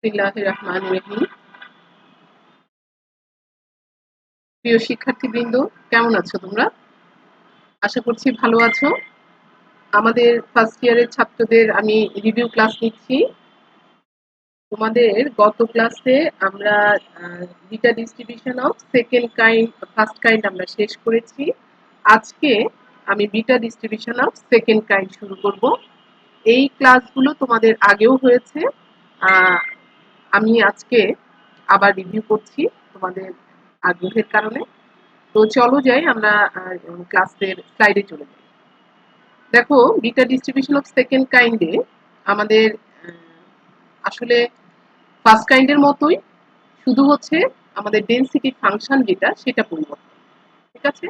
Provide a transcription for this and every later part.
বিসমিল্লাহির রহমানির রহিম। প্রিয় শিক্ষার্থীবৃন্দ, কেমন আছো তোমরা? আশা করছি ভালো আছো। আমাদের ফার্স্ট ইয়ারের ছাত্রদের আমি রিভিউ ক্লাস নিচ্ছি। তোমাদের গত ক্লাসে আমরা beta distribution of second kind first kind আমরা শেষ করেছি। আজকে আমি beta distribution of second kind শুরু করব। এই ক্লাসগুলো তোমাদের আগেও হয়েছে। আমি আজকে আবার রিভিউ করছি তোমাদের আগ্রহের কারণে। তো চলো যাই আমরা ক্লাসের স্লাইডে চলে যাই। দেখো, বিটা ডিস্ট্রিবিউশন অফ সেকেন্ড কাইন্ডে আমাদের আসলে ফার্স্ট কাইন্ডের মতোই, শুধু হচ্ছে আমাদের ডেনসিটি ফাংশন যেটা সেটা পরিবর্তন। ঠিক আছে?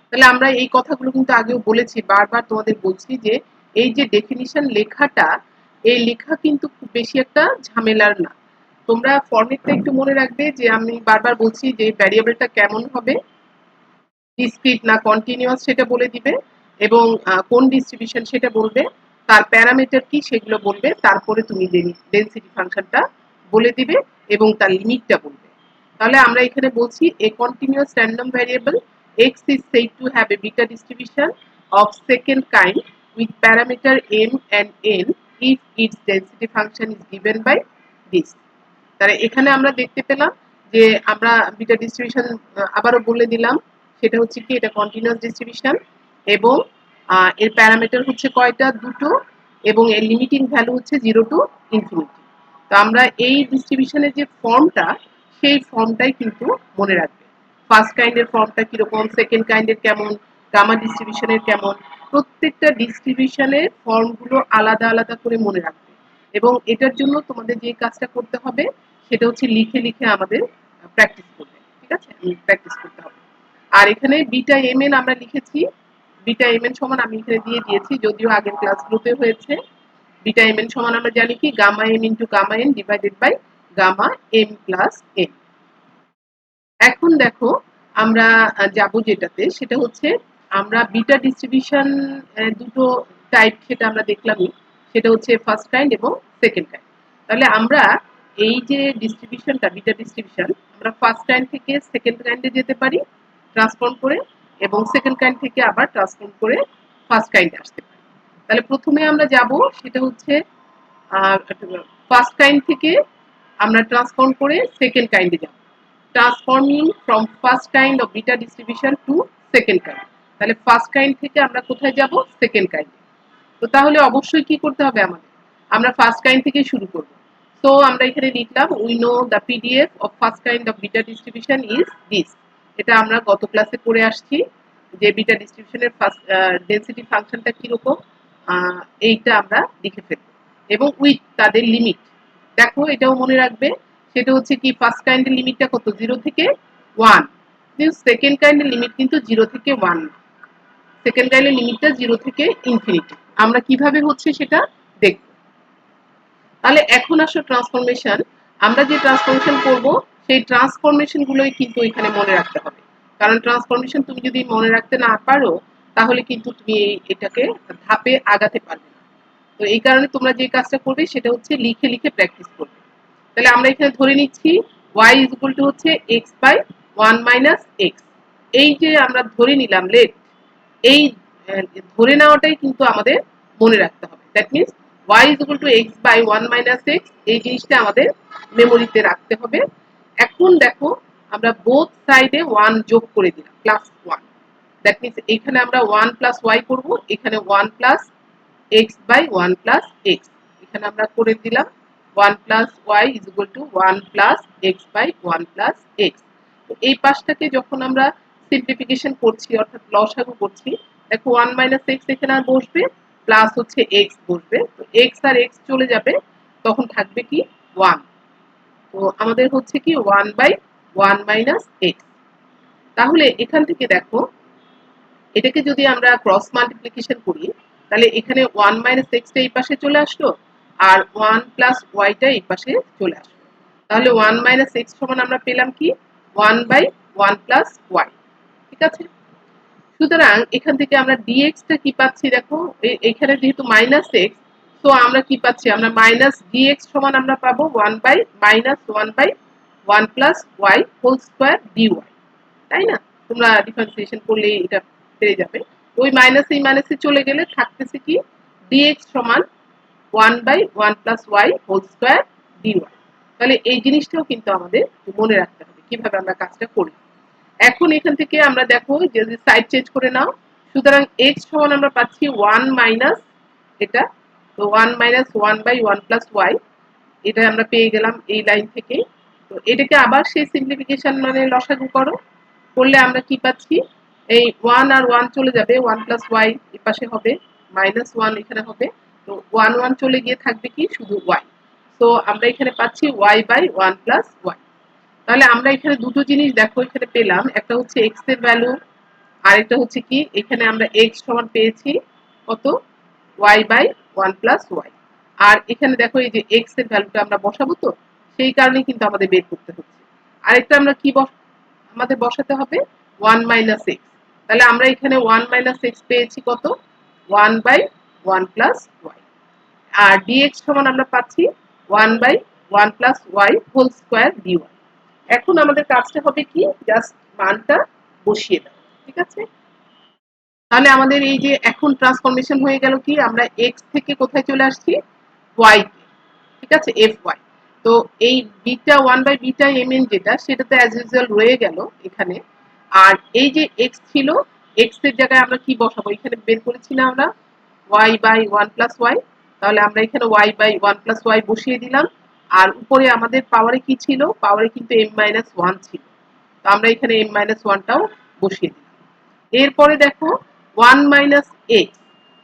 তাহলে আমরা এই কথাগুলো কিন্তু আগেও বলেছি, বারবার তোমাদের বলছি যে এই যে ডেফিনিশন লেখাটা, এই লেখা কিন্তু খুব বেশি একটা ঝামেলার না। তোমরা ফরম্যাটটা একটু মনে রাখবে যে আমি বারবার বলছি যে ভ্যারিয়েবলটা কেমন হবে, ডিসক্রিট না কন্টিনিউয়াস সেটা বলে দিবে, এবং কোন ডিস্ট্রিবিউশন সেটা বলবে, তার প্যারামিটার কি সেগুলো বলবে, তারপরে তুমি ডেনসিটি ফাংশনটা বলে দিবে এবং তার লিমিটটা বলবে। তাহলে আমরা এখানে বলছি এ continuous random variable x is said to have a beta distribution of second kind with parameter m and n if its density function is given by this. তাহলে এখানে আমরা দেখতে পেলাম যে আমরা বিটা ডিস্ট্রিবিউশন আবারও বলে দিলাম, সেটা হচ্ছে কি, এটা কন্টিনিউয়াস ডিস্ট্রিবিউশন এবং এর প্যারামিটার হচ্ছে কয়টা, দুটো, এবং এর লিমিটিং ভ্যালু হচ্ছে 0 টু ইনফিনিটি। তো আমরা এই ডিস্ট্রিবিউশনের যে ফর্মটা, সেই ফর্মটাই কিন্তু মনে রাখবে। ফার্স্ট কাইন্ডের ফর্মটা কিরকম, সেকেন্ড কাইন্ডের কেমন, গামা ডিস্ট্রিবিউশনের কেমন, প্রত্যেকটা ডিস্ট্রিবিউশনের ফর্মগুলো আলাদা আলাদা করে মনে রাখবে। এবং এটার জন্য তোমাদের যে কাজটা করতে হবে সেটা হচ্ছে লিখে লিখে আমাদের প্র্যাকটিস করবে। ঠিক আছে? প্র্যাকটিস করতে হবে। আর এখানে বিটা এম এন আমরা লিখেছি, বিটা এম এন সমান আমি এখানে দিয়ে দিয়েছি, যদিও আগের ক্লাসগুলোতে হয়েছে। বিটা এম এন সমান আমরা জানি কি, gamma M into gamma N divided by gamma M plus N. এখন দেখো, আমরা যাব যেটাতে, সেটা হচ্ছে আমরা বিটা ডিস্ট্রিবিউশন দুটো টাইপ সেটা আমরা দেখলামই, সেটা হচ্ছে ফার্স্ট কাইন্ড এবং সেকেন্ড কাইন্ড। তাহলে আমরা এই যে ডিস্ট্রিবিউশনটা, বিটা ডিস্ট্রিবিউশন, আমরা ফার্স্ট কাইন্ড থেকে সেকেন্ড কাইন্ডে যেতে পারি ট্রান্সফর্ম করে, এবং সেকেন্ড কাইন্ড থেকে আবার ট্রান্সফর্ম করে ফার্স্ট কাইন্ডে আসতে পারি। তাহলে প্রথমে আমরা যাব সেটা হচ্ছে ফার্স্ট কাইন্ড থেকে আমরা ট্রান্সফর্ম করে সেকেন্ড কাইন্ডে যাব, transforming from first kind of beta distribution to second kind. তাহলে ফার্স্ট কাইন্ড থেকে আমরা কোথায় যাব, সেকেন্ড কাইন্ড। তো তাহলে অবশ্যই কি করতে হবে আমাদের, আমরা ফার্স্ট কাইন্ড থেকে শুরু করব। তো আমরা এখানে লিখলাম, we know the PDF of first kind of beta distribution is this. এটা আমরা গত ক্লাসে পড়ে আসছি যে বিটা ডিস্ট্রিবিউশনের ফার্স্ট ডেনসিটি ফাংশনটা কিরকম, এইটা আমরা লিখে ফেলব, এবং উইথ তাদের লিমিট। দেখো, এটাও মনে রাখবে, সেটা হচ্ছে কি, ফার্স্ট কাইন্ডের লিমিটটা কত, 0 থেকে 1, কিন্তু সেকেন্ড কাইন্ডের লিমিট কিন্তু 0 থেকে 1 না, সেকেন্ড কাইন্ডের লিমিটটা 0 থেকে ইনফিনিটি। আমরা কিভাবে হচ্ছে সেটা দেখব। তাহলে এখন আসো ট্রান্সফরমেশন। আমরা যে ট্রান্সফরমেশন করব, সেই ট্রান্সফরমেশন গুলোই কিন্তু এখানে মনে রাখতে হবে, কারণ ট্রান্সফরমেশন তুমি যদি মনে রাখতে না পারো, তাহলে কিন্তু তুমি এটাকে ধাপে আগাতে পারবে না। তো এই কারণে তোমরা যে কাজটা করবে সেটা হচ্ছে লিখে লিখে প্র্যাকটিস করবে। তাহলে আমরা এখানে ধরে নিচ্ছি y ইজ ইকুয়াল টু হচ্ছে x বাই 1 মাইনাস x। এই যে আমরা ধরে নিলাম লেট, এই ধরে নেওয়াটাই কিন্তু আমাদের মনে রাখতে হবে। That means y is equal to x by 1 minus x, এই জিনিসটা আমাদের মেমোরিতে রাখতে হবে। এখন দেখো, আমরা বোথ সাইডে 1 যোগ করে দিলাম, প্লাস 1। দ্যাট মিনস এখানে আমরা 1 প্লাস y করব, এখানে 1 plus x by 1 plus x, এখানে আমরা করে দিলাম 1 plus y is equal to 1 plus x by 1 plus x। তো এই পাশটাকে যখন আমরা সিম্পলিফিকেশন করছি, অর্থাৎ লসাগু করছি, দেখো 1 মাইনাস x এখানে আর বসবে, প্লাস হচ্ছে x বসবে, তো x আর x চলে যাবে, তখন থাকবে কি 1। তো আমাদের হচ্ছে কি 1 বাই 1 মাইনাস x। তাহলে এখান থেকে দেখো, এটাকে যদি আমরা ক্রস মাল্টিপ্লিকেশন করি, তাহলে এখানে 1 মাইনাস x টা এই পাশে চলে আসলো, আর 1 প্লাস y টা এই পাশে চলে আসলো। তাহলে 1 মাইনাস x সমান আমরা পেলাম কি 1 বাই 1 প্লাস y। ঠিক আছে? সুতরাং এখান থেকে আমরা dx টা কি পাচ্ছি, দেখো এখানে যেহেতু মাইনাস x, সো আমরা কি পাচ্ছি, আমরা মাইনাস ডিএক্স সমান আমরা পাবো 1/-1/1 plus y whole square dy, তাই না? তোমরা ডিফারেন্সিয়েশন করলে এটা পেয়ে যাবে। ওই মাইনাস এই মাইনাসে চলে গেলে থাকতেছে কি, ডিএক্স সমান 1/1 plus y whole square dy. তাহলে এই জিনিসটাও কিন্তু আমাদের মনে রাখতে হবে কিভাবে আমরা কাজটা করি। এখন এখান থেকে আমরা দেখো যে সাইড চেঞ্জ করে নাও, সুতরাং এক্স সমান আমরা পাচ্ছি 1 মাইনাস এটা, তো 1 মাইনাস 1/1 প্লাস ওয়াই, এটা আমরা পেয়ে গেলাম এই লাইন থেকে। তো এটাকে আবার সেই সিম্পলিফিকেশন মানে লসাগু করো, করলে আমরা কি পাচ্ছি, এই 1 আর 1 চলে যাবে, 1 প্লাস ওয়াই এর পাশে হবে, মাইনাস 1 এখানে হবে, তো 1 1 চলে গিয়ে থাকবে কি শুধু ওয়াই। তো আমরা এখানে পাচ্ছি y/1 প্লাস ওয়াই। তাহলে আমরা এখানে দুটো জিনিস দেখো এখানে পেলাম, একটা হচ্ছে এক্স এর ভ্যালু, আরেকটা হচ্ছে কি এখানে আমরা এক্স সমান পেয়েছি কত, y/1 প্লাস ওয়াই। আর এখানে দেখো এই যে এক্স এর ভ্যালুটা আমরা বসাবো, তো সেই কারণে কিন্তু আমাদের বের করতে হচ্ছে। আরেকটা আমরা কি আমাদের বসাতে হবে 1 মাইনাস এক্স। তাহলে আমরা এখানে 1 মাইনাস এক্স পেয়েছি কত, 1/1 প্লাস ওয়াই। আর ডিএক্স সমান আমরা পাচ্ছি 1/1 plus y whole square dy. এখন আমাদের কাজটা হবে কি, জাস্ট মানটা বসিয়ে দাও, ঠিক আছে? তাহলে আমাদের এই যে এখন ট্রান্সফরমেশন হয়ে গেল কি, আমরা এক্স থেকে কোথায় চলে আসছি, ওয়াই তে, ঠিক আছে, এফ ওয়াই। তো এই বিটা 1/β mn যেটা, সেটা তো অ্যাজ ইউজুয়াল রয়ে গেল এখানে। আর এই যে এক্স ছিল, এক্স এর জায়গায় আমরা কি বসাবো, এখানে বের করেছি না আমরা y/1 প্লাস ওয়াই, তাহলে আমরা এখানে y/1 প্লাস ওয়াই বসিয়ে দিলাম। আর উপরে আমাদের পাওয়ারে কি ছিল, পাওয়ারে কিন্তু m-1 ছিল, তো আমরা এখানে m-1টাও বসিয়ে দিলাম। এরপরে দেখো 1 মাইনাস এক্স,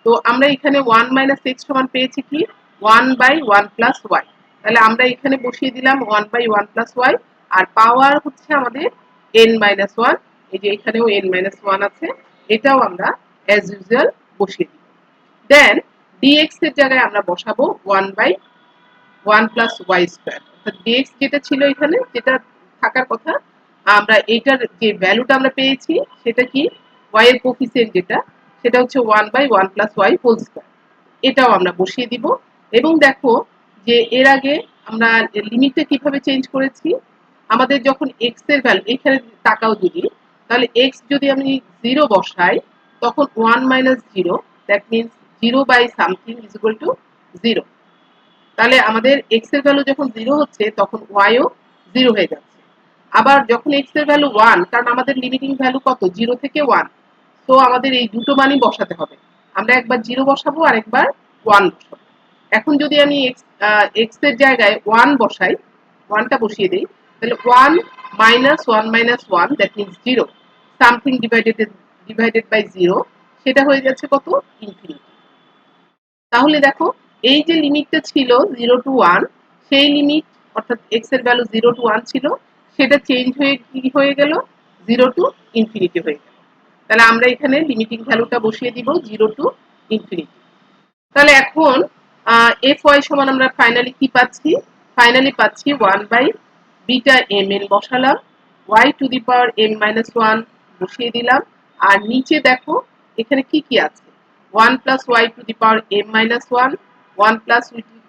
তো আমরা এখানে 1 মাইনাস এক্স সমান পেয়েছি কি 1/1 প্লাস ওয়াই, তাহলে আমরা এখানে বসিয়ে দিলাম 1/1 প্লাস ওয়াই। আর পাওয়ার হচ্ছে আমাদের n-1, এই যে এখানেও n-1 আছে, এটাও আমরা অ্যাজ ইউজুয়াল বসিয়ে দিব। দেন ডিএক্স এর জায়গায় আমরা বসাবো 1/1 প্লাস ওয়াই স্কোয়ার, অর্থাৎ ডিএক্স যেটা ছিল এখানে, যেটা থাকার কথা, আমরা এইটার যে ভ্যালুটা আমরা পেয়েছি সেটা কি, ওয়াই এর কোফিসিয়েন্ট যেটা, সেটা হচ্ছে 1/1 প্লাস ওয়াই হোল স্কোয়ার, এটাও আমরা বসিয়ে দিব। এবং দেখো যে এর আগে আমরা লিমিটটা কিভাবে চেঞ্জ করেছি, আমাদের যখন এক্স এর ভ্যালু এখানে তাকাও যদি, তাহলে এক্স যদি আমি 0 বসাই, তখন 1 minus 0, that means 0 by something is equal to 0। তাহলে আমাদের এক্স এর ভ্যালু যখন 0 হচ্ছে, তখন ওয়াইও 0 হয়ে যাচ্ছে। আবার যখন এক্স এর ভ্যালু 1, কারণ আমাদের লিমিটিং ভ্যালু কত, 0 থেকে 1, তো আমাদের এই দুটো মানই বসাতে হবে, আমরা একবার 0 বসাবো আর একবার 1 বসাবো। এখন যদি আমি এক্স এর জায়গায় 1 বসাই, 1টা বসিয়ে দিই, তাহলে 1 minus 1 minus 1, that means 0, something divided by 0, সেটা হয়ে যাচ্ছে কত, ইনফিনিটি। তাহলে দেখো এই যে লিমিটটা ছিল 0 টু 1, সেই লিমিট অর্থাৎ এক্স এর ভ্যালু 0 টু 1 ছিল, সেটা চেঞ্জ হয়ে কি হয়ে গেল, 0 টু ইনফিনিটি হয়ে গেল। তাহলে আমরা এখানে লিমিটিং ভ্যালুটা বসিয়ে দিব 0 টু ইনফিনিটি। তাহলে এখন এফ ওয়াই সমান আমরা ফাইনালি কি পাচ্ছি, ফাইনালি পাচ্ছি 1/βmn বসালাম, y to the power m-1 বসিয়ে দিলাম। আর নিচে দেখো এখানে কি কি আছে, 1 plus y to the power m-1, 1 plus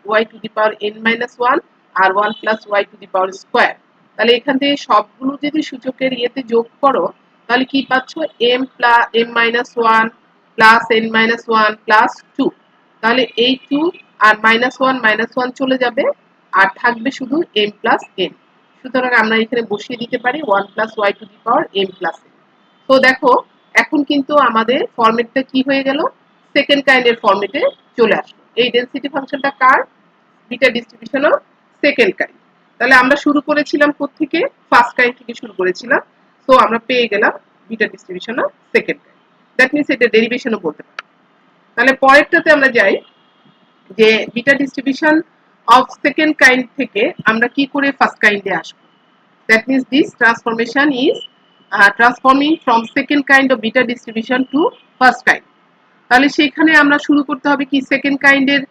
y to the power n-1, আর 1 plus y to the power square. তাহলে এখান থেকে সবগুলো যদি সূচকের ইয়েতে যোগ করো, তাহলে কি পাচ্ছ, m-1 প্লাস n-1 প্লাস 2। তাহলে এই 2 আর -1 চলে যাবে, আর থাকবে শুধু m প্লাস n। সুতরাং আমরা এখানে বসিয়ে দিতে পারি 1 plus y to the power m plus n। তো দেখো এখন কিন্তু আমাদের ফরম্যাটটা কি হয়ে গেল, সেকেন্ড কাইন্ডের ফরম্যাটে চলে আসলো। এই ডেনসিটি ফাংশনটা কার, beta distribution of second kind. তাহলে আমরা শুরু করেছিলাম কোত্থেকে, ফার্স্ট কাইন্ড থেকে শুরু করেছিলাম, তো আমরা পেয়ে গেলাম beta distribution of second kind, that means এটা ডেরিভেশনও বলতে পারি। তাহলে পরেরটাতে আমরা যাই, যে beta distribution of second kind থেকে আমরা কি করে ফার্স্ট কাইন্ডে আসবো, that means this transformation is transforming from second kind of beta distribution to first kind. তাহলে সেখানে আমরা শুরু করতে হবে কি, সেকেন্ড কাইন্ডের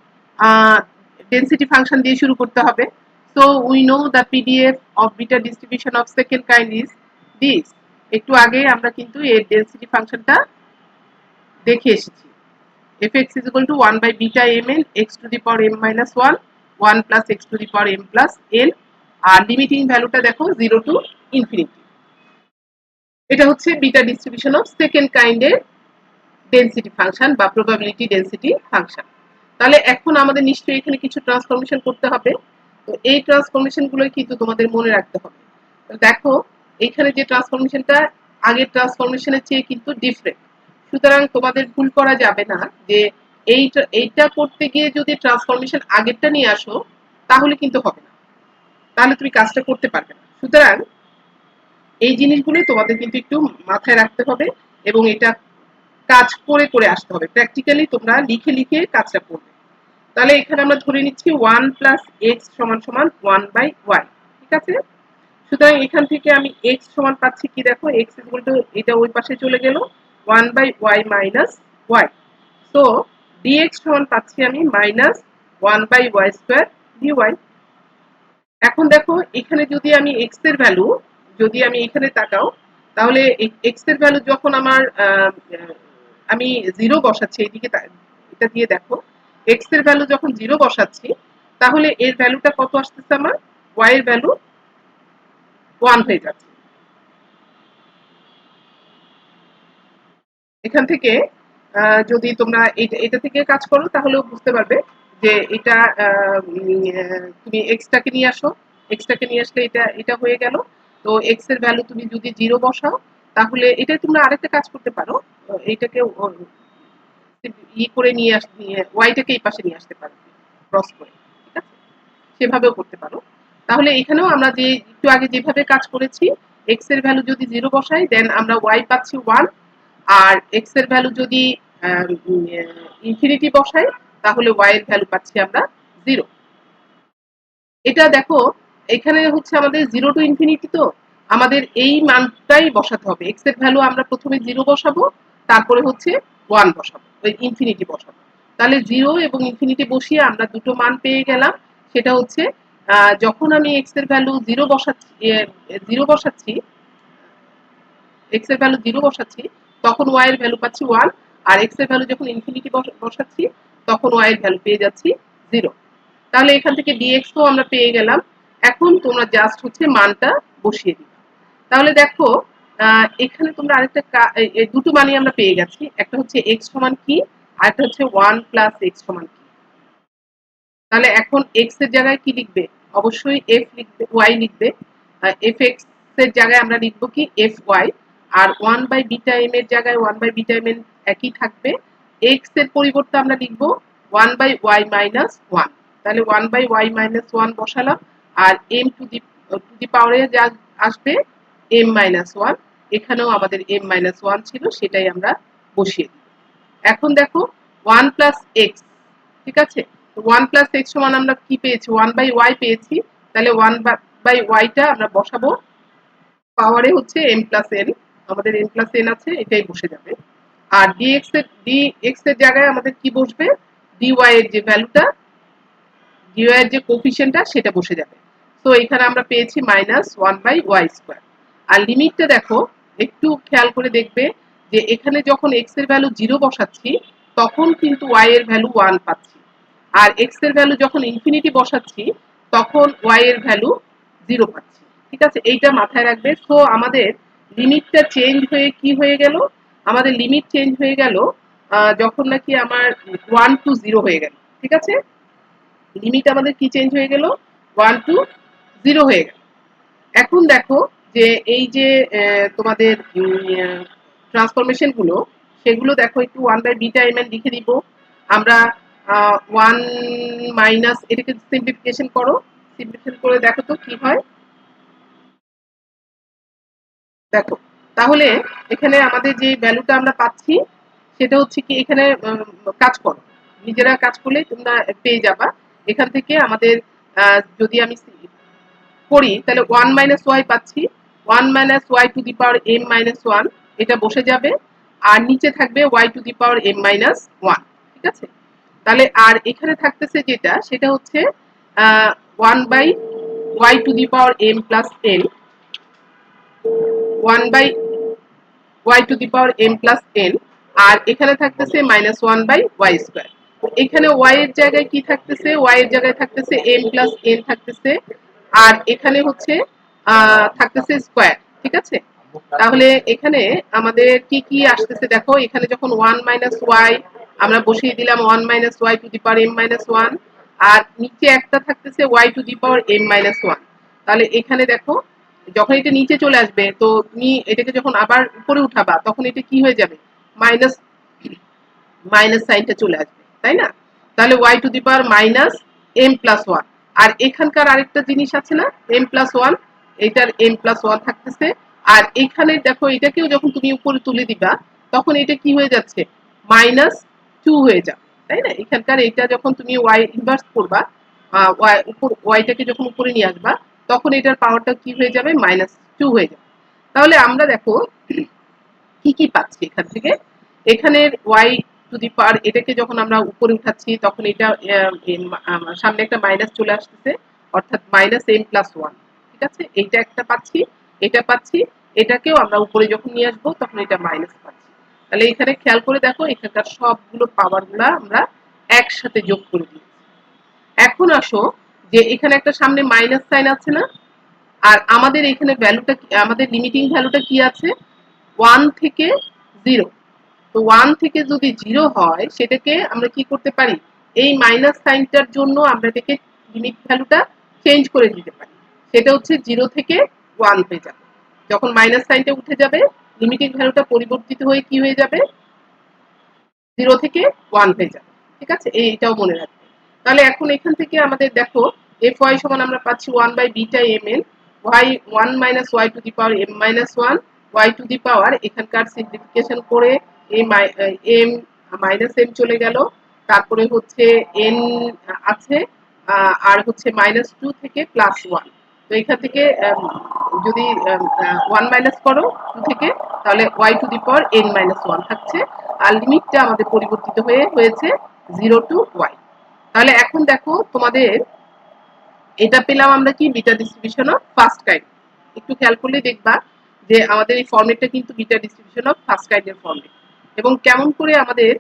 ডেন্সিটি ফাংশন দিয়ে শুরু করতে হবে। So we know the PDF of beta distribution of second kind is this. একটু আগে আমরা কিন্তু এর ডেন্সিটি ফাংশনটা দেখে এসেছি। fx is equal to 1 by beta mn x to the power m minus 1 1 plus x to the power m plus n আর limiting ভ্যালুটা দেখো 0 টু ইনফিনিটি। এটা হচ্ছে বিটা ডিস্ট্রিবিউশন অফ সেকেন্ড কাইন্ডের ডেন্সিটি ফাংশন বা প্রবাবিলিটি ডেন্সিটি ফাংশন। তাহলে এখন আমাদের নিশ্চয়ই এখানে কিছু ট্রান্সফরমেশন করতে হবে। তো এই ট্রান্সফরমেশন গুলোই কিন্তু তোমাদের মনে রাখতে হবে। দেখো এখানে যে ট্রান্সফরমেশনটা আগের ট্রান্সফরমেশনের চেয়ে কিন্তু ডিফারেন্ট, সুতরাং তোমাদের ভুল করা যাবে না যে এইটা করতে গিয়ে যদি ট্রান্সফরমেশন আগেরটা নিয়ে আসো তাহলে কিন্তু হবে না, তাহলে তুমি কাজটা করতে পারবে না। সুতরাং এই জিনিসগুলো তোমাদের কিন্তু একটু মাথায় রাখতে হবে এবং এটা কাজ করে করে আসতে হবে, প্র্যাকটিক্যালি তোমরা লিখে লিখে কাজটা করবে। তাহলে এখানে আমরা ধরে নিচ্ছি 1 প্লাস এক্স সমান সমান 1 বাই ওয়াই, ঠিক আছে। সুতরাং এখান থেকে আমি এক্স সমান পাচ্ছি কি, দেখো এক্স ইকুয়াল টু এটা ওই পাশে চলে গেল 1 by y minus y. So dx সমান পাচ্ছি আমি minus 1 by y square dy. এখন দেখো এখানে যদি আমি এক্স এর ভ্যালু যদি আমি এখানে তাকাও, তাহলে এক্স এর ভ্যালু যখন আমার আমি 0 বসাচ্ছি এইদিকে এটা দিয়ে দেখো এক্স এর ভ্যালু যখন 0 বসাচ্ছি তাহলে এর ভ্যালুটা কত আসতেছে, আমার ওয়াই এর ভ্যালু 1 হয়ে যাচ্ছে। এখান থেকে যদি তোমরা এটা থেকে কাজ করো তাহলেও বুঝতে পারবে যে এটা তুমি এক্সটাকে নিয়ে আসো, এক্সটাকে নিয়ে আসলে এটা এটা হয়ে গেল। তো এক্স এর ভ্যালু তুমি যদি 0 বসাও তাহলে এটা তোমরা আরেকটা কাজ করতে পারো, এইটাকে ই করে নিয়ে ওয়াইটাকে এই পাশে নিয়ে আসতে পারো ক্রস করে, ঠিক আছে, সেভাবেও করতে পারো। তাহলে এখানেও আমরা যে একটু আগে যেভাবে কাজ করেছি এক্স এর ভ্যালু যদি 0 বসাই দেন আমরা ওয়াই পাচ্ছি 1, আর এক্স এর ভ্যালু যদি ইনফিনিটি বসাই তাহলে ওয়াই এর ভ্যালু পাচ্ছি আমরা 0। এটা দেখো এখানে হচ্ছে আমাদের 0 টু ইনফিনিটি, তো আমাদের এই মানটাই বসাতে হবে। এক্স এর ভ্যালু আমরা প্রথমে 0 বসাবো, তারপরে হচ্ছে 1 বসাবো, ওই ইনফিনিটি বসাবো। তাহলে 0 এবং ইনফিনিটি বসিয়ে আমরা দুটো মান পেয়ে গেলাম। সেটা হচ্ছে যখন আমি এক্স এর ভ্যালু 0 বসাচ্ছি 0 বসাচ্ছি এক্স এর ভ্যালু 0 বসাচ্ছি তখন ওয়াই এর ভ্যালু পাচ্ছি 1, আর এক্স এর ভ্যালু যখন ইনফিনিটি বসাচ্ছি তখন ওয়াই এর ভ্যালু পেয়ে যাচ্ছি 0। তাহলে এখান থেকে ডিএক্স ও আমরা পেয়ে গেলাম। এখন তোমরা জাস্ট হচ্ছে মানটা বসিয়ে দিবে। তাহলে দেখো এখানে তোমরা আরেকটা দুটো মানই আমরা পেয়ে গেছি, একটা হচ্ছে এক্স সমান কি আর একটা হচ্ছে 1 প্লাস এক্স সমান কি। তাহলে এখন এক্স এর জায়গায় কি লিখবে, অবশ্যই এফ লিখবে, ওয়াই লিখবে। এফ এক্স এর জায়গায় আমরা লিখবো কি এফ ওয়াই, আর 1 বাই বিটা এম এর জায়গায় 1 বাই বিটা এম একই থাকবে। এক্স এর পরিবর্তে আমরা লিখবো 1 বাই ওয়াই মাইনাস 1। তাহলে 1 বাই ওয়াই মাইনাস 1 বসালাম, আর এম টু দি পাওয়ারে যা আসবে এম মাইনাস 1, এখানেও আমাদের এম মাইনাস 1 ছিল সেটাই আমরা বসিয়ে দিই। এখন দেখো 1 প্লাস এক্স, ঠিক আছে, 1 প্লাস এক্স সমান আমরা কি পেয়েছি, 1 বাই ওয়াই পেয়েছি। তাহলে 1 বাই ওয়াইটা আমরা বসাবো পাওয়ারে হচ্ছে এম প্লাস এন, আমাদের এম প্লাস এন আছে, এটাই বসে যাবে। আর ডিএক্স এর জায়গায় আমাদের কি বসবে, ডিওয়াই এর যে ভ্যালুটা, ডিওয়াই এর যে কোফিশিয়েন্টটা সেটা বসে যাবে। তো এখানে আমরা পেয়েছি মাইনাস 1 বাই ওয়াই স্কোয়ার। আর লিমিটটা দেখো একটু খেয়াল করে দেখবে যে এখানে যখন এক্স এর ভ্যালু 0 বসাচ্ছি তখন কিন্তু ওয়াই এর ভ্যালু 1 পাচ্ছি, আর এক্স এর ভ্যালু যখন ইনফিনিটি বসাচ্ছি তখন ওয়াই এর ভ্যালু 0 পাচ্ছি, ঠিক আছে, এইটা মাথায় রাখবে। সো আমাদের লিমিটটা চেঞ্জ হয়ে কি হয়ে গেল, আমাদের লিমিট চেঞ্জ হয়ে গেল যখন নাকি আমার 1 টু 0 হয়ে গেল, ঠিক আছে, লিমিট আমাদের কি চেঞ্জ হয়ে গেল, 1 টু 0 হয়ে গেল। এখন দেখো যে এই যে তোমাদের ট্রান্সফরমেশন গুলো সেগুলো দেখো একটু 1 বাই বিটা এম এন লিখে দিব আমরা। 1 মাইনাস এটাকে সিম্পলিফিকেশন করো, সিম্পলিফিকেশন করে দেখো তো কি হয়। দেখো তাহলে এখানে আমাদের যে ভ্যালুটা আমরা পাচ্ছি সেটা হচ্ছে কি, এখানে কাজ করো, নিজেরা কাজ করলে তোমরা পেয়ে যাবা। এখান থেকে আমাদের যদি আমি করি তাহলে 1 মাইনাস ওয়াই পাচ্ছি, 1 minus y to the power m minus 1 এটা বসে যাবে, আর নিচে থাকবে y to the power m minus 1, ঠিক আছে। তাহলে আর এখানে থাকতেছে যেটা সেটা হচ্ছে 1 by Y to the power M plus N, 1 by Y to the power M plus N. আর এখানে থাকতেছে -1/y²। এখানে y এর জায়গায় কি থাকতেছে, y এর জায়গায় থাকতেছে m প্লাস n থাকতেছে, আর এখানে হচ্ছে থাকতেছে স্কয়ার। ঠিক আছে, তাহলে এখানে আমাদের কি কি আসতেছে দেখো, এখানে যখন 1 মাইনাস ওয়াই আমরা বসিয়ে দিলাম 1 minus y to the power m minus 1, আর নিচে একটা থাকতেছে y to the power m minus 1। তাহলে এখানে দেখো যখন এটা নিচে চলে আসবে, তো তুমি এটাকে যখন আবার উপরে উঠাবা তখন এটা কি হয়ে যাবে, মাইনাস মাইনাস সাইনটা চলে আসবে, তাই না? তাহলে y to the power minus m plus 1। আর এখানকার আরেকটা জিনিস আছে না, m প্লাস 1, এটার m প্লাস 1 থাকতেছে। আর এখানে দেখো এটাকেও যখন তুমি উপরে তুলে দিবা তখন এটা কি হয়ে যাচ্ছে, মাইনাস 2 হয়ে যাবে, তাই না? এখানকার এটা যখন তুমি y ইনভার্স করবা, y উপর yটাকে যখন উপরে নিয়ে আসবা তখন এটার পাওয়ারটা কি হয়ে যাবে, -2 হয়ে যাবে। তাহলে আমরা দেখো কি কি পাচ্ছি এখান থেকে। এখানের y টু দি পাওয়ার এটাকে যখন আমরা উপরে উঠাচ্ছি তখন এটা সামনে একটা মাইনাস চলে আসতেছে, অর্থাৎ -m+1। ঠিক আছে, এইটা একটা পাচ্ছি, এটা পাচ্ছি, এটাকেও আমরা উপরে যখন নিয়ে আসবো তখন এটা মাইনাস পাচ্ছি। তাহলে এখানে খেয়াল করে দেখো এখানকার সবগুলো পাওয়ার গুলা আমরা একসাথে যোগ করে দিই। এখন আসো যে এখানে একটা সামনে মাইনাস সাইন আছে না, আর আমাদের এখানে ভ্যালুটা, আমাদের লিমিটিং ভ্যালুটা কি আছে, 1 থেকে 0। তো 1 থেকে যদি 0 হয় সেটাকে আমরা কি করতে পারি, এই মাইনাস সাইনটার জন্য আমরা এটাকে লিমিট ভ্যালুটা চেঞ্জ করে দিতে পারি। সেটা হচ্ছে 0 থেকে 1 হয়ে যাবে। যখন মাইনাস সাইনটা উঠে যাবে লিমিটিং ভ্যালুটা পরিবর্তিত হয়ে কি হয়ে যাবে, 0 থেকে 1 হয়ে যাবে। ঠিক আছে, এইটাও মনে রাখবে। তাহলে এখন এখান থেকে আমাদের দেখো fy সমান আমরা পাচ্ছি 1/βmn, y 1 minus y to the power m minus 1, y to the power এখানকার সিম্পলিফিকেশন করে m মাইনাস m চলে গেল, তারপরে হচ্ছে n আছে, আর হচ্ছে -2 থেকে +1। তো এখান থেকে যদি 1 মাইনাস করো 2 থেকে, তাহলে y to the power n minus 1 থাকছে। আর লিমিটটা আমাদের পরিবর্তিত হয়ে হয়েছে 0 টু y। তাহলে এখন দেখো তোমাদের এটা পেলাম আমরা কি, beta distribution of first kind. একটু খেয়াল করলে দেখবা যে আমাদের এই ফর্মেটটা কিন্তু বিটা ডিস্ট্রিবিউশন অফ ফার্স্ট কাইন্ডের ফর্মেট। এবং কেমন করে আমাদের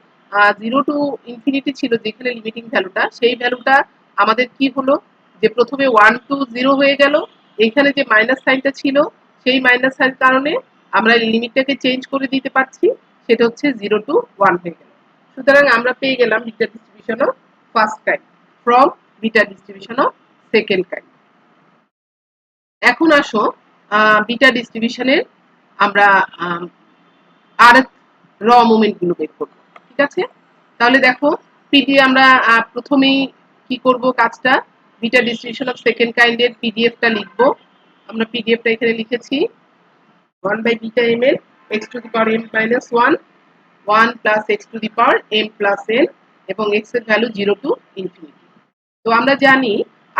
0 টু ইনফিনিটি ছিল যেখানে লিমিটিং ভ্যালুটা, সেই ভ্যালুটা আমাদের কি হলো, যে প্রথমে 1 টু 0 হয়ে গেল, এইখানে যে মাইনাস সাইনটা ছিল সেই মাইনাস সাইন কারণে আমরা লিমিটটাকে চেঞ্জ করে দিতে পারছি, সেটা হচ্ছে 0 টু 1 হয়ে গেল। সুতরাং আমরা পেয়ে গেলাম beta distribution of first kind from beta distribution of second kind. এখন আসো বিটা ডিস্ট্রিবিউশনের আমরা আর র মোমেন্ট গুলো বের করবো। ঠিক আছে, তাহলে দেখো আমরা প্রথমেই কি করব কাজটা, বিটা ডিস্ট্রিবিউশন অফ সেকেন্ড কাইন্ডের পিডিএফটা লিখবো। আমরা পিডিএফটা এখানে লিখেছি 1/βmn x to the power m minus 1, 1 plus x to the power m plus n, এবং x এর ভ্যালু 0 টু ইনফিনিটি। তো আমরা জানি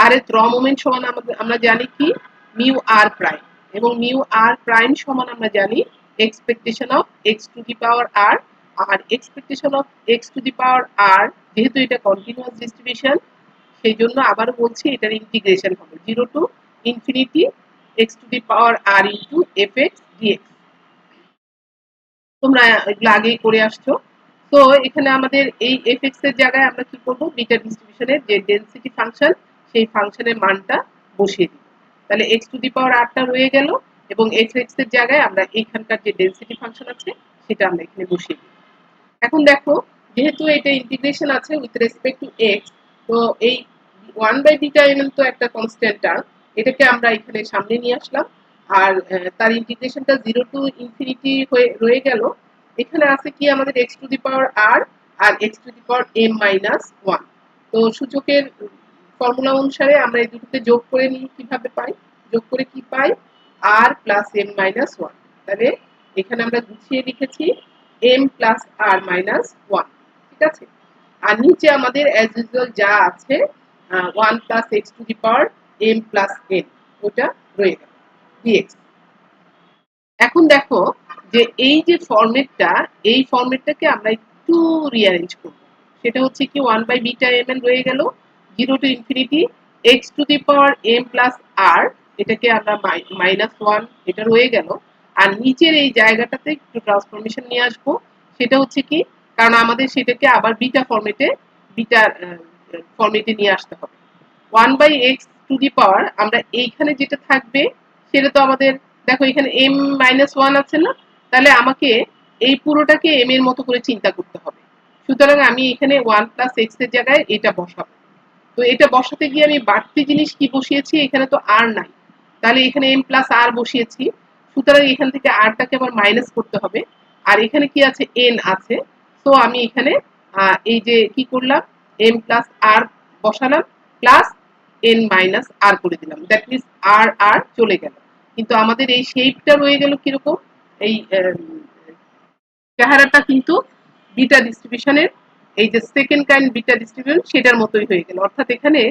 আর এর র মোমেন্ট সমান আমরা জানি কি, মিউ আর প্রাইম, এবং মিউ আর প্রাইম সমান আমরা জানি expectation of x to the power r। আর expectation of x to the power r, যেহেতু এটা কন্টিনিউয়াস ডিস্ট্রিবিউশন সেই জন্য আবার বলছি এটার ইন্টিগ্রেশন হবে 0 to infinity x to the power r into fx dx। তোমরা এগুলো আগেই করে আসছো। তো এখানে আমাদের এই fx এর জায়গায় আমরা কি করব, বিটা ডিস্ট্রিবিউশনের যে ডেনসিটি ফাংশন সেই ফাংশনের মানটা বসিয়ে দিব। তাহলে x to the power r টা রয়ে গেল, এবং fx এর জায়গায় আমরা এইখানকার যে ডেনসিটি ফাংশন আছে সেটা আমরা এখানে বসিয়ে দিব। এখন দেখো যেহেতু এটা ইন্টিগ্রেশন আছে উইথ রেসপেক্ট টু x, তো এই 1/βmn তো একটা কনস্ট্যান্ট টার্ম, এটাকে আমরা এখানে সামনে নিয়ে আসলাম। আর তার ইন্টিগ্রেশনটা 0 টু ইনফিনিটি হয়ে রয়ে গেল। এখানে আছে কি আমাদের x to the power r আর x to the power m minus 1। তো সূচকের ফর্মুলা অনুসারে আমরা এই দুটোকে যোগ করে নিই, কিভাবে পাই, যোগ করে কি পাই, r প্লাস m মাইনাস 1। তাহলে এখানে আমরা গুছিয়ে লিখেছি m প্লাস r মাইনাস 1। ঠিক আছে, আর নিচে আমাদের অ্যাজ ইউজুয়াল যা আছে 1 plus x to the power m plus n, ওটা রয়ে গেল dx। এখন দেখো যে এই যে ফরম্যাটটা, এই ফরম্যাটটাকে আমরা একটু রিঅ্যারেঞ্জ করব। সেটা হচ্ছে কি 1/βmn রয়ে গেল, 0 to infinity x to the power m plus r, এটাকে আমরা -1 এটা রয়ে গেল। আর নিচের এই জায়গাটাতে একটু ট্রান্সফরমেশন নিয়ে আসবো, সেটা হচ্ছে কি, কারণ আমাদের সেটাকে আবার বিটা ফর্মেটে নিয়ে আসতে হবে। 1/x⁴ আমরা এইখানে যেটা থাকবে সেটা তো আমাদের, দেখো এখানে m-1 আছে না, তাহলে আমাকে এই পুরোটাকে m এর মতো করে চিন্তা করতে হবে। সুতরাং আমি এখানে 1 + x এর জায়গায় এটা বসাবো। তো এটা বসাতে গিয়ে আমি বাড়তি জিনিস কি বসিয়েছি, এখানে তো আর নাই, তাহলে এখানে m+r বসিয়েছি। সুতরাং এখান থেকে rটাকে আবার মাইনাস করতে হবে, আর এখানে কি আছে, n আছে। তো আমি এখানে এই যে কি করলাম, m+r বসালাম প্লাস n-r করে দিলাম, দ্যাট মিনস r চলে গেল, কিন্তু আমাদের এই শেপটা রয়ে গেল কিরকম, এই চেহারাটা কিন্তু বিটা ডিস্ট্রিবিউশনের, এই যে সেকেন্ড কাইন্ড বিটা ডিস্ট্রিবিউশন সেটার মতোই হয়ে গেল। অর্থাৎ এখানে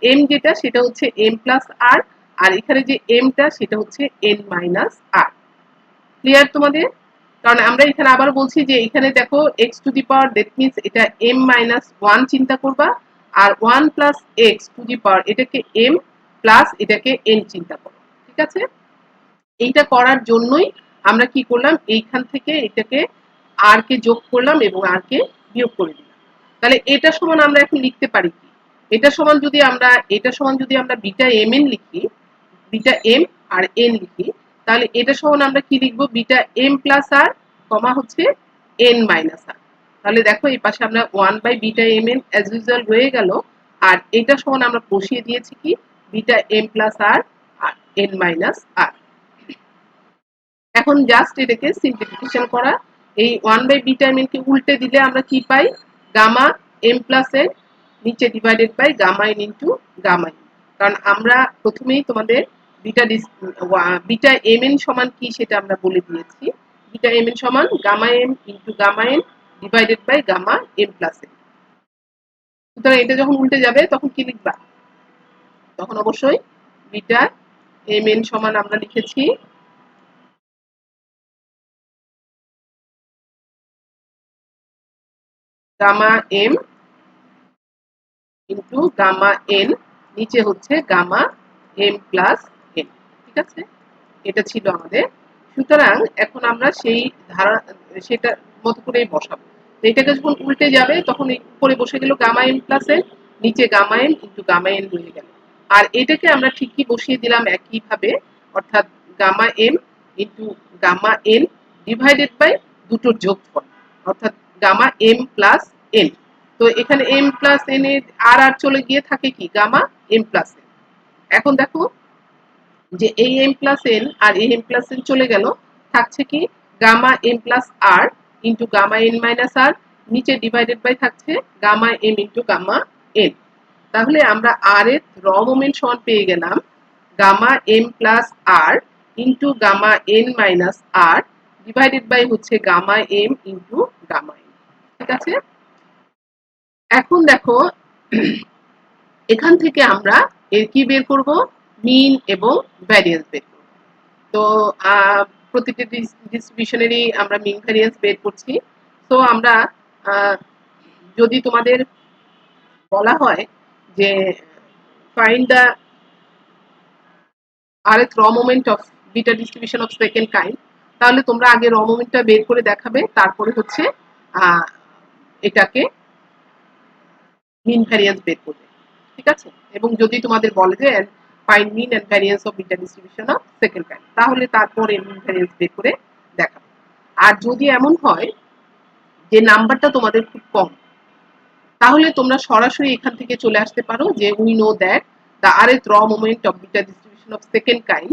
m যেটা সেটা হচ্ছে m+r, আর এখানে যে mটা সেটা হচ্ছে n-r। ক্লিয়ার তোমাদের? কারণ আমরা এখানে আবার বলছি যে এখানে দেখো x⁴, দ্যাট মিনস এটা m-1 চিন্তা করবা, আর 1 + x⁴ এটাকে m প্লাস এটাকে n চিন্তা করো। ঠিক আছে? এইটা করার জন্যই আমরা কি করলাম, এইখান থেকে এটাকে r কে যোগ করলাম এবং r কে বিয়োগ করে দিলাম। তাহলে এটা সমান আমরা এখন লিখতে পারি কি, এটা সমান যদি আমরা বিটা mn লিখি, বিটা m আর n লিখি, তাহলে এটা সমান আমরা কি লিখবো, বিটা m+r কমা হচ্ছে n-r। তাহলে দেখো এই পাশে আমরা 1/βmn অ্যাজ ইউজুয়াল রয়ে গেল, আর এটা সমান আমরা বসিয়ে দিয়েছি কি, বিটা m+r আর n-r। এখন জাস্ট এটাকে সিম্পলিফিকেশন করা, এই 1/βmn কে উল্টে দিলে আমরা কি পাই, গামা m+n নিচে divided by gamma n into gamma n। কারণ আমরা প্রথমেই তোমাদের বিটা mn সমান কি সেটা আমরা বলে দিয়েছি, বিটা mn সমান gamma m into gamma n divided by gamma m+n। সুতরাং এটা যখন উল্টে যাবে তখন কি লিখবা, তখন অবশ্যই বিটা mn সমান আমরা লিখেছি gamma m into gamma n, নিচে হচ্ছে গামা m+n। ঠিক আছে, এটা ছিল আমাদের। সুতরাং এখন আমরা সেই ধারা সেটা মতো করেই বসাবো। এটাকে যখন উল্টে যাবে তখন উপরে বসে গেল গামা m+n, নিচে gamma m into gamma n রয়ে গেল। আর এটাকে আমরা ঠিকই বসিয়ে দিলাম একইভাবে, অর্থাৎ gamma m into gamma n divided by দুটোর যোগফল, অর্থাৎ গামা m+n। তো এখানে m+n এর আর চলে গিয়ে থাকে কি, গামা m+n। এখন দেখো যে এই m+n আর এই m+n চলে গেল, থাকছে কি, gamma m+r into gamma n-r, নিচে ডিভাইডেড বাই থাকছে gamma m into gamma n। তাহলে আমরা r এর র মোমেন্ট সমান পেয়ে গেলাম gamma m+r into gamma n-r divided by হচ্ছে gamma m into gamma n। ঠিক আছে, এখন দেখো এখান থেকে আমরা এর কি বের করব, মিন এবং ভ্যারিয়েন্স বের করব। তো প্রতিটি ডিস্ট্রিবিউশনেরই আমরা মিন ভ্যারিয়েন্স বের করছি। তো আমরা যদি তোমাদের বলা হয় যে ফাইন্ড দ্য rth র moment of beta distribution of second kind, তাহলে তোমরা আগে র মোমেন্টটা বের করে দেখাবে, তারপরে হচ্ছে এটাকে মিন ভ্যারিয়েন্স বের করবে। ঠিক আছে, এবং যদি তোমাদের বলে যে find mean and variance of beta distribution of second kind, তাহলে তারপরে মিন ভ্যারিয়েন্স বের করে দেখাবে। আর যদি এমন হয় যে নাম্বারটা তোমাদের খুব কম, তাহলে তোমরা সরাসরি এখান থেকে চলে আসতে পারো যে we know that the rth র moment of beta distribution of second kind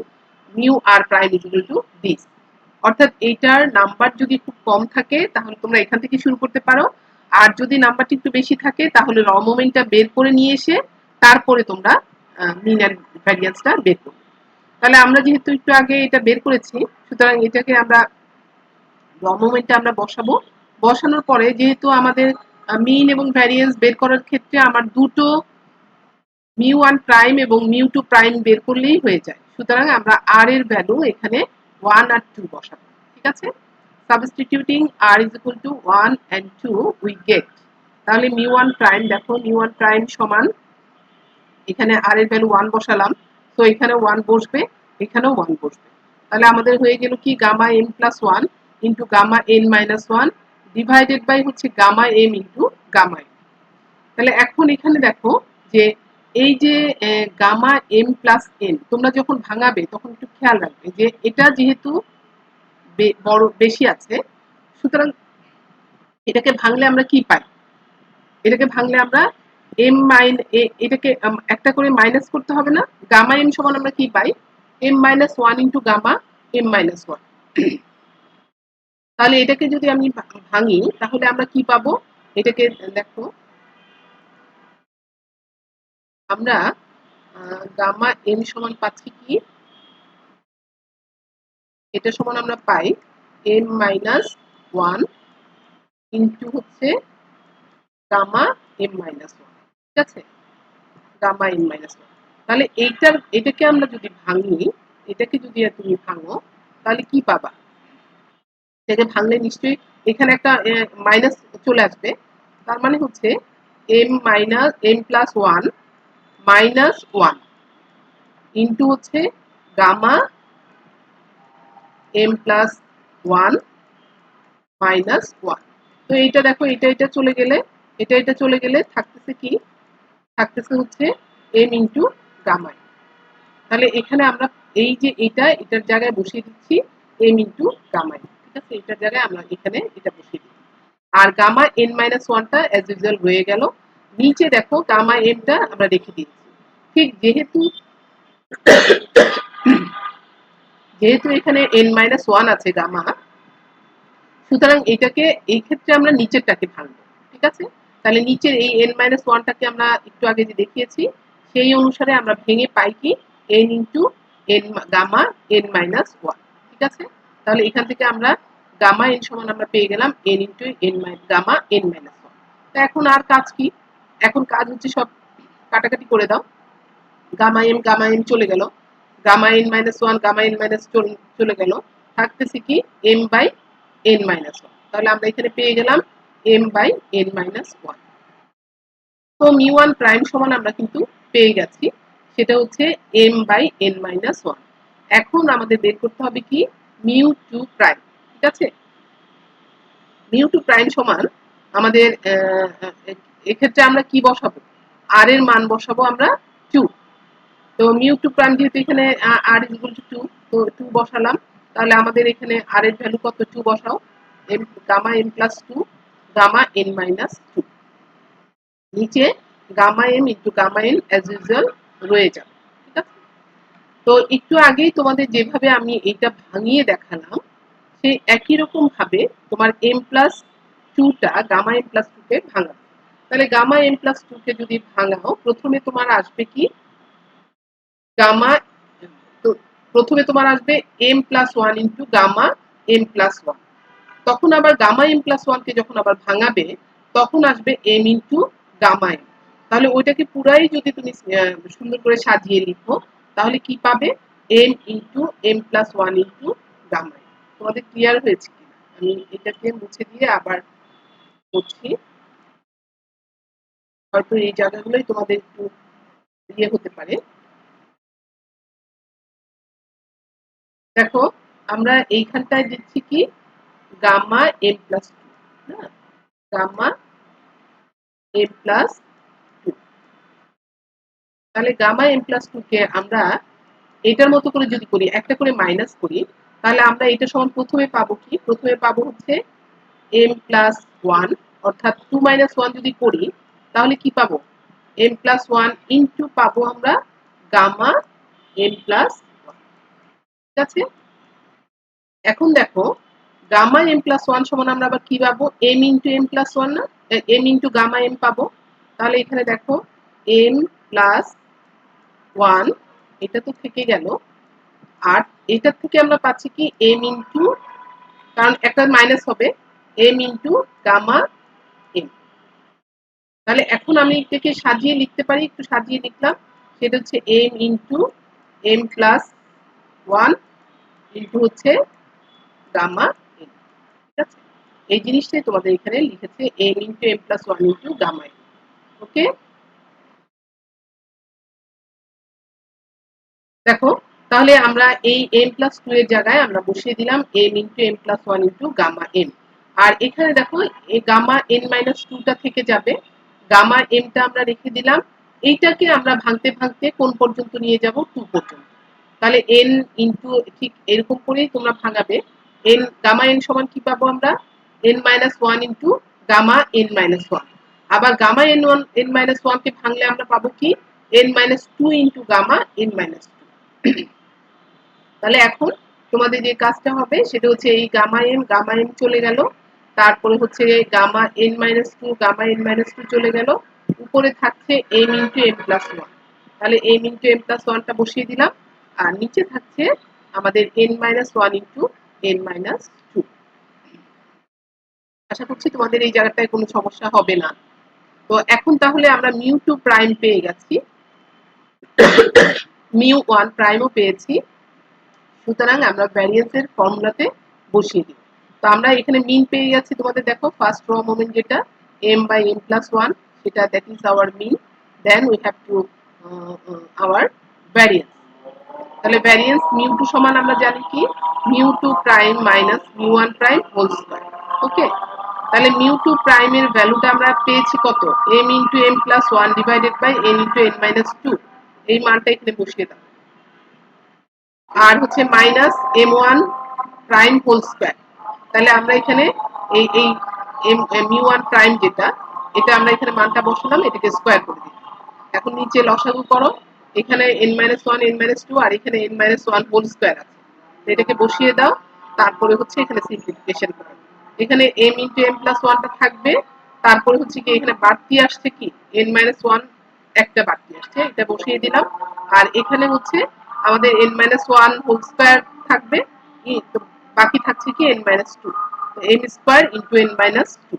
mu r prime is equal to this. অর্থাৎ এইটার নাম্বার যদি খুব কম থাকে তাহলে তোমরা এখান থেকে শুরু করতে পারো, আর যদি নাম্বারটি একটু বেশি থাকে তাহলে র মোমেন্টটা বের করে নিয়ে এসে তারপরে তোমরা মিন এন্ড ভ্যারিয়েন্সটা বের করবে। তাহলে আমরা যেহেতু একটু আগে এটা বের করেছি, সুতরাং এটাকে আমরা র মোমেন্টটা আমরা বসাবো। বসানোর পরে যেহেতু আমাদের মিন এবং ভ্যারিয়েন্স বের করার ক্ষেত্রে আমার দুটো μ1 প্রাইম এবং μ2 প্রাইম বের করলেই হয়ে যায়, সুতরাং আমরা r এর ভ্যালু এখানে 1 আর 2 বসাবো। ঠিক আছে, substituting r is equal to 1 and 2 we get, তাহলে μ1 প্রাইম, দেখো μ1 প্রাইম সমান, এখানে r এর ভ্যালু 1 বসালাম, তো এখানে 1 বসবে, এখানেও 1 বসবে। তাহলে আমাদের হয়ে গেল কি, gamma m+1 into gamma n-1 divided by হচ্ছে gamma M into gamma M. তাহলে এখন এখানে দেখো যে এই যে গামা এম প্লাস এন তোমরা যখন ভাঙাবে তখন একটু খেয়াল রাখবে যে এটা যেহেতু বড় বেশি আছে, সুতরাং এটাকে ভাঙলে আমরা কি পাই? এটাকে ভাঙলে আমরা এম মাইন এটাকে একটা করে মাইনাস করতে হবে না? গামা এম সমান আমরা কি পাই? M minus one into gamma M minus one. তাহলে এটাকে যদি আমি ভাঙি তাহলে আমরা কি পাবো? এটাকে দেখো, আমরা গামা এম সমান পাচ্ছি কি, এটা সমান আমরা পাই এম মাইনাস ওয়ান ইন্টু হচ্ছে গামা এম মাইনাস ওয়ান। ঠিক আছে, গামা এম মাইনাস ওয়ান। তাহলে এটাকে আমরা যদি ভাঙি, এটাকে যদি তুমি ভাঙো তাহলে কি পাবা? এটাকে ভাঙলে নিশ্চয়ই এখানে একটা মাইনাস চলে আসবে। তার মানে হচ্ছে M minus M plus one minus one into হচ্ছে gamma M plus one minus one. তো এইটা দেখো, এটা চলে গেলে এটা চলে গেলে থাকতেছে কি? থাকতেছে হচ্ছে এম ইন্টু গামা। তাহলে এখানে আমরা এই যে এটার জায়গায় বসিয়ে দিচ্ছি এম ইন্টু গামা। ঠিক আছে, এটার জায়গায় আমরা এখানে এটা বসিয়ে দিচ্ছি। আর গামা এন মাইনাস ওয়ানটা অ্যাজ ইউজুয়াল রয়ে গেল। নিচে দেখো গামা এমটা আমরা রেখে দিচ্ছি। ঠিক যেহেতু এখানে এন মাইনাস ওয়ান আছে গামা, সুতরাং এটাকে এই ক্ষেত্রে আমরা নিচেরটাকে ভাঙবো। ঠিক আছে, তাহলে নিচের এই এন মাইনাস ওয়ানটাকে আমরা একটু আগে যে দেখিয়েছি সেই অনুসারে আমরা ভেঙে পাই কি n into n gamma N minus one. ঠিক আছে, তাহলে এখান থেকে আমরা গামা এন সমান আমরা পেয়ে গেলাম n into n gamma N minus one. তো এখন আর কাজ কি? এখন কাজ হচ্ছে সব কাটাকাটি করে দাও। গামা এম চলে গেল, gamma N minus one gamma N minus চলে গেল, থাকতেছে কি m by n minus one. তাহলে আমরা এখানে পেয়ে গেলাম m by n minus one. তো মিউ ওয়ান প্রাইম সমান আমরা কিন্তু পেয়ে গেছি, সেটা হচ্ছে m by n minus one. এখন আমাদের বের করতে হবে কি মিউ টু প্রাইম। ঠিক আছে, মিউ টু প্রাইম সমান আমাদের এক্ষেত্রে আমরা কি বসাবো? আর এর মান বসাবো আমরা টু। তো মিউ টু প্রাইম যেহেতু এখানে আর ইকুয়াল টু টু, তো টু বসালাম। তাহলে আমাদের এখানে আর এর ভ্যালু কত? টু বসাও। M gamma M plus two gamma N minus two. নিচে gamma M into gamma N as usual রয়ে যাবে। ঠিক আছে, তো একটু আগেই তোমাদের যেভাবে আমি এটা ভাঙিয়ে দেখালাম সেই একই রকম ভাবে তোমার এম প্লাস টুটা গামা এম প্লাস টু কে ভাঙাও। তাহলে গামা এম প্লাস টু কে যদি ভাঙাও, প্রথমে তোমার আসবে কি গামা, তো প্রথমে তোমার আসবে m plus one into gamma M plus one. তখন আবার গামা এম প্লাস ওয়ান কে যখন আবার ভাঙাবে তখন আসবে এম ইন্টু গামা এম। তাহলে ওইটাকে পুরাই যদি তুমি সুন্দর করে সাজিয়ে লিখো তাহলে কি পাবে? M into M plus one into gamma m. তোমাদের ক্লিয়ার হয়েছে কিনা? আমি এটাকে মুছে দিয়ে আবার করছি, হয়তো এই জায়গাগুলোই তোমাদের একটু ইয়ে হতে পারে। দেখো, আমরা এইখানটায় দিচ্ছি কি গামা এম প্লাস টু। হ্যাঁ, গামা এম প্লাস টু। তাহলে গামা এম প্লাস টু কে আমরা এটার মতো করে যদি করি, একটা করে মাইনাস করি, তাহলে আমরা এটা সমান প্রথমে পাবো কি? প্রথমে পাবো হচ্ছে এম প্লাস ওয়ান, অর্থাৎ টু মাইনাস ওয়ান যদি করি তাহলে কি পাবো? এম প্লাস ওয়ান ইন্টু পাবো আমরা গামা এম প্লাস ওয়ান। ঠিক আছে, এখন দেখো গামা এম প্লাস ওয়ান সমান আমরা আবার কি পাবো? M into M plus one না, এম ইন্টু গামা এম পাবো। তাহলে এখানে দেখো এম প্লাস ওয়ান, এটা তো থেকে গেল। আর এটার থেকে আমরা পাচ্ছি কি এম ইন্টু, কারণ একটা মাইনাস হবে, এম ইন্টু গামা এম। তাহলে এখন আমি এটাকে সাজিয়ে লিখতে পারি, একটু সাজিয়ে লিখলাম, সেটা হচ্ছে M into M plus one into হচ্ছে গামা এম। ঠিক আছে, এই জিনিসটাই তোমাদের এখানে লিখেছে M into M plus one into gamma M. Okay, দেখো তাহলে আমরা এই এম প্লাস টু এর জায়গায় আমরা বসিয়ে দিলাম M into M plus one into gamma M. আর এখানে দেখো এই গামা এন মাইনাস টুটা থেকে যাবে, গামা এমটা আমরা রেখে দিলাম, এইটাকে আমরা ভাঙতে ভাঙতে কোন পর্যন্ত নিয়ে যাব, টু পর্যন্ত। তাহলে এন ইন্টু, ঠিক এরকম করেই তোমরা ভাঙাবে। এন গামা এন সমান কি পাবো আমরা, N minus one into gamma N minus one. আবার gamma N one N minus ওয়ানকে ভাঙলে আমরা পাবো কি, N minus two into gamma N minus two. তাহলে এখন তোমাদের যে কাজটা হবে সেটা হচ্ছে এই গামা এম চলে গেল, তারপরে হচ্ছে gamma N minus two, gamma N minus two চলে গেল, উপরে থাকছে M into M plus one. তাহলে এম ইন্টু এম প্লাস ওয়ানটা বসিয়ে দিলাম, আর নিচে থাকছে আমাদের N minus one into N minus two. আশা করছি তোমাদের এই জায়গাটায় কোনো সমস্যা হবে না। তো এখন তাহলে আমরা মিউ টু প্রাইম পেয়ে গেছি, মিউ ওয়ান প্রাইমও পেয়েছি, সুতরাং আমরা ভ্যারিয়েন্সের ফর্মুলাতে বসিয়ে দিই। তো আমরা এখানে মিন পেয়ে গেছি, তোমাদের দেখো ফার্স্ট র মোমেন্ট যেটা M by M plus one, সেটা that is our mean. Then we have to our variance. তাহলে ভ্যারিয়েন্স মিউ টু সমান আমরা জানি কি, mu two prime minus mu one prime whole square. Okay, তাহলে মিউ টু প্রাইমের ভ্যালুটা আমরা পেয়েছি কত, M into M plus one divided by N into N minus two. এই মানটা এখানে বসিয়ে দাও। আর হচ্ছে minus M one prime whole square. তাহলে আমরা এখানে এই এই মিউ ওয়ান প্রাইম যেটা, এটা আমরা এখানে মানটা বসালাম, এটাকে স্কয়ার করে দিই। এখন নিচে লসাগু করো, এখানে N minus one N minus two, আর এখানে N minus one whole square আছে, এটাকে বসিয়ে দাও। তারপরে হচ্ছে এখানে সিম্পলিফিকেশন করো, এখানে এম ইন্টু এম প্লাস ওয়ানটা থাকবে, তারপরে হচ্ছে কি এখানে বাড়তি আসছে কি এন মাইনাস ওয়ান, একটা বাড়তি আসছে, এটা বসিয়ে দিলাম। আর এখানে হচ্ছে আমাদের N minus one whole square থাকবে, তো বাকি থাকছে কি N minus two, m square into N minus two.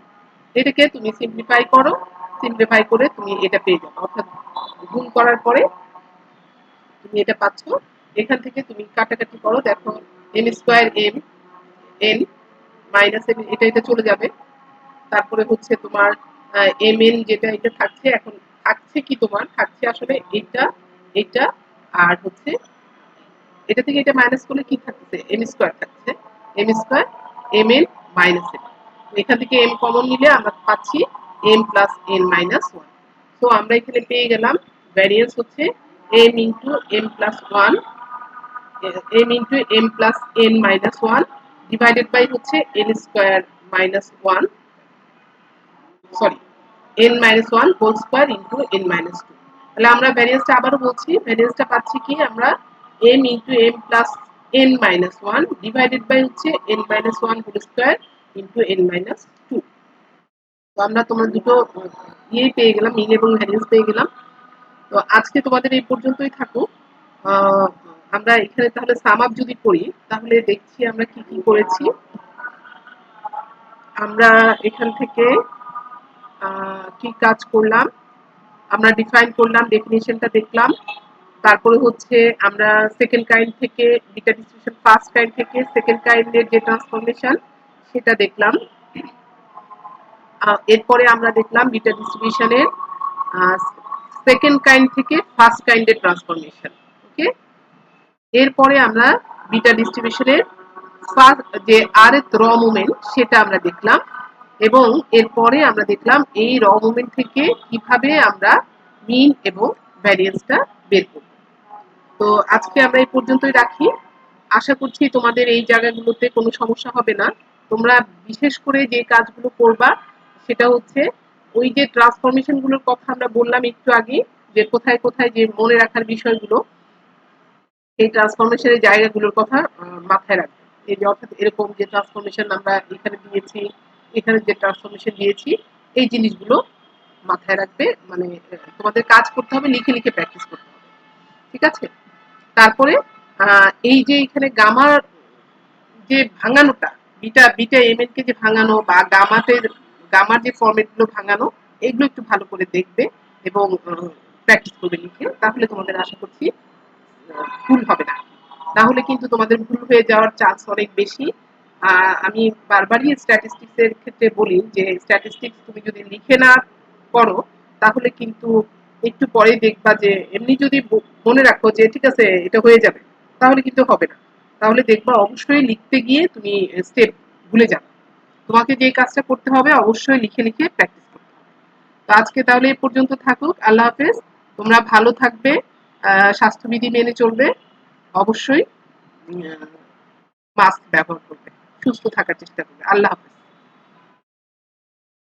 এটাকে তুমি সিম্পলিফাই করো, সিম্পলিফাই করে তুমি এটা পেয়ে যাবে, অর্থাৎ গুণ করার পরে তুমি এটা পাচ্ছ। এখান থেকে তুমি কাটাকাটি করো, দেখো m square M, N minus m, এটা এটা চলে যাবে। তারপরে হচ্ছে তোমার এম এন যেটা এটা থাকছে, এখন থাকছে কি তোমার, থাকছে আসলে এটা, এটা, আর হচ্ছে এটা থেকে এটা মাইনাস করলে কি থাকছে, এম স্কয়ার থাকছে, M square M N minus M. এখান থেকে এম কমন নিলে আমরা পাচ্ছি M plus N minus one. তো আমরা এখানে পেয়ে গেলাম ভ্যারিয়েন্স হচ্ছে M into M plus one, M into M plus N minus one divided by হচ্ছে N square minus one, sorry N minus one whole square into N minus two. তাহলে আমরা ভ্যারিয়েন্সটা আবারও বলছি, ভ্যারিয়েন্সটা পাচ্ছি কি আমরা M into M plus N minus one divided by হচ্ছে N minus one whole square into N minus two. তো আমরা তোমরা দুটো ইয়ে পেয়ে গেলাম, মিন এবং ভ্যারিয়েন্স পেয়ে গেলাম। তো আজকে তোমাদের এই পর্যন্তই থাকুক। আমরা এখানে তাহলে সাম আপ যদি করি, তাহলে দেখছি আমরা কি কি করেছি। আমরা এখান থেকে কি কাজ করলাম, আমরা ডিফাইন করলাম, ডেফিনিশনটা দেখলাম, তারপরে হচ্ছে আমরা সেকেন্ড কাইন্ড থেকে বিটা ডিস্ট্রিবিউশন, ফার্স্ট কাইন্ড থেকে সেকেন্ড কাইন্ডের যে ট্রান্সফরমেশন সেটা দেখলাম। এরপরে আমরা দেখলাম বিটা ডিস্ট্রিবিউশনের সেকেন্ড কাইন্ড থেকে ফার্স্ট কাইন্ডের ট্রান্সফরমেশন। ওকে, এরপরে আমরা বিটা ডিস্ট্রিবিউশনের যে আরএথ র মুভমেন্ট সেটা আমরা দেখলাম, এবং এরপরে আমরা দেখলাম এই র মুভমেন্ট থেকে কিভাবে আমরা মিন এবং ভ্যারিয়েন্সটা বের করব। তো আজকে আমরা এই পর্যন্তই রাখি। আশা করছি তোমাদের এই জায়গাগুলোতে কোনো সমস্যা হবে না। তোমরা বিশেষ করে যে কাজগুলো করবা সেটা হচ্ছে ওই যে ট্রান্সফরমেশন গুলোর কথা আমরা বললাম একটু আগে, যে কোথায় কোথায় যে মনে রাখার বিষয়গুলো, এই ট্রান্সফরমেশনের জায়গাগুলোর কথা মাথায় রাখবে। এই যে অর্থাৎ এরকম যে ট্রান্সফরমেশন আমরা এখানে দিয়েছি, এখানে যে ট্রান্সফরমেশন দিয়েছি, এই জিনিসগুলো মাথায় রাখবে। মানে তোমাদের কাজ করতে হবে, লিখে লিখে প্র্যাকটিস করতে হবে। ঠিক আছে? তারপরে এই যে এখানে গামার যে ভাঙানোটা, বিটা বিটা এম এন কে যে ভাঙানো বা গামার যে ফরম্যাট গুলো ভাঙানো, এগুলো একটু ভালো করে দেখবে এবং প্র্যাকটিস করবে লিখে, তাহলে তোমাদের আশা করছি ভুল হবে না। তাহলে কিন্তু তোমাদের ভুল হয়ে যাওয়ার চান্স অনেক বেশি। আমি বারবারই স্ট্যাটিস্টিক্স এর ক্ষেত্রে বলি যে স্ট্যাটিস্টিক্স তুমি যদি লিখে না করো, তাহলে কিন্তু একটু পরে দেখবা যে এমনি যদি মনে রাখো যে ঠিক আছে এটা হয়ে যাবে, তাহলে কিন্তু হবে না। তাহলে দেখবা অবশ্যই লিখতে গিয়ে তুমি স্টেপ ভুলে যাবে। তোমাকে যে কাজটা করতে হবে অবশ্যই লিখে লিখে প্র্যাকটিস করতে হবে। তো আজকে তাহলে এই পর্যন্ত থাকুক। আল্লাহ হাফেজ। তোমরা ভালো থাকবে, স্বাস্থ্যবিধি মেনে চলবে, অবশ্যই মাস্ক ব্যবহার করবে, সুস্থ থাকার চেষ্টা করবে। আল্লাহ হাফেজ।